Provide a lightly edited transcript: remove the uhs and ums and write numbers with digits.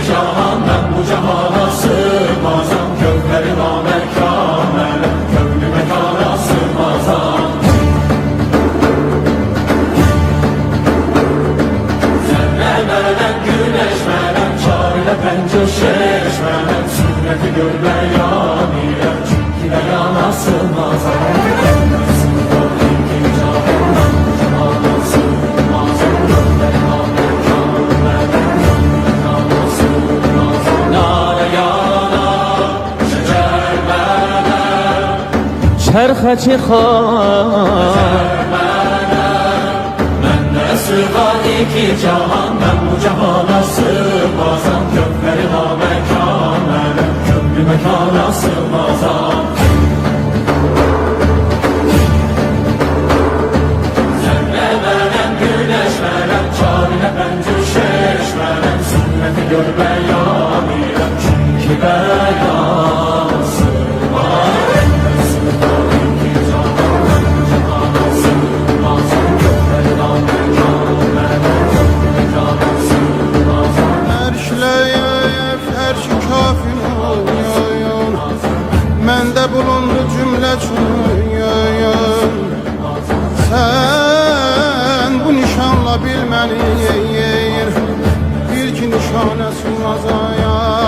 Cahan ben bu cahana sığmazam, gövheri namekanel, gönlü mekana sığmazam. Zerremelem, güneşmelem, çare pencir şeşmelem, sünneti görmeyan ile, çünkü de yana sığmazam. çرخچی خواه من sığar iki cahan, ben bu cahana sığmazam, gönlleri namekanel, gönlü mekana sığmazam. Zerremelem, güneşmelem, çarine pencir şeşmelem, sünneti gör beyan ile, çünkü beyan sığmaz. Məndə bulundu cümlə çün. Sən bu nişanla bilməni, bil ki nişanə sığmazam.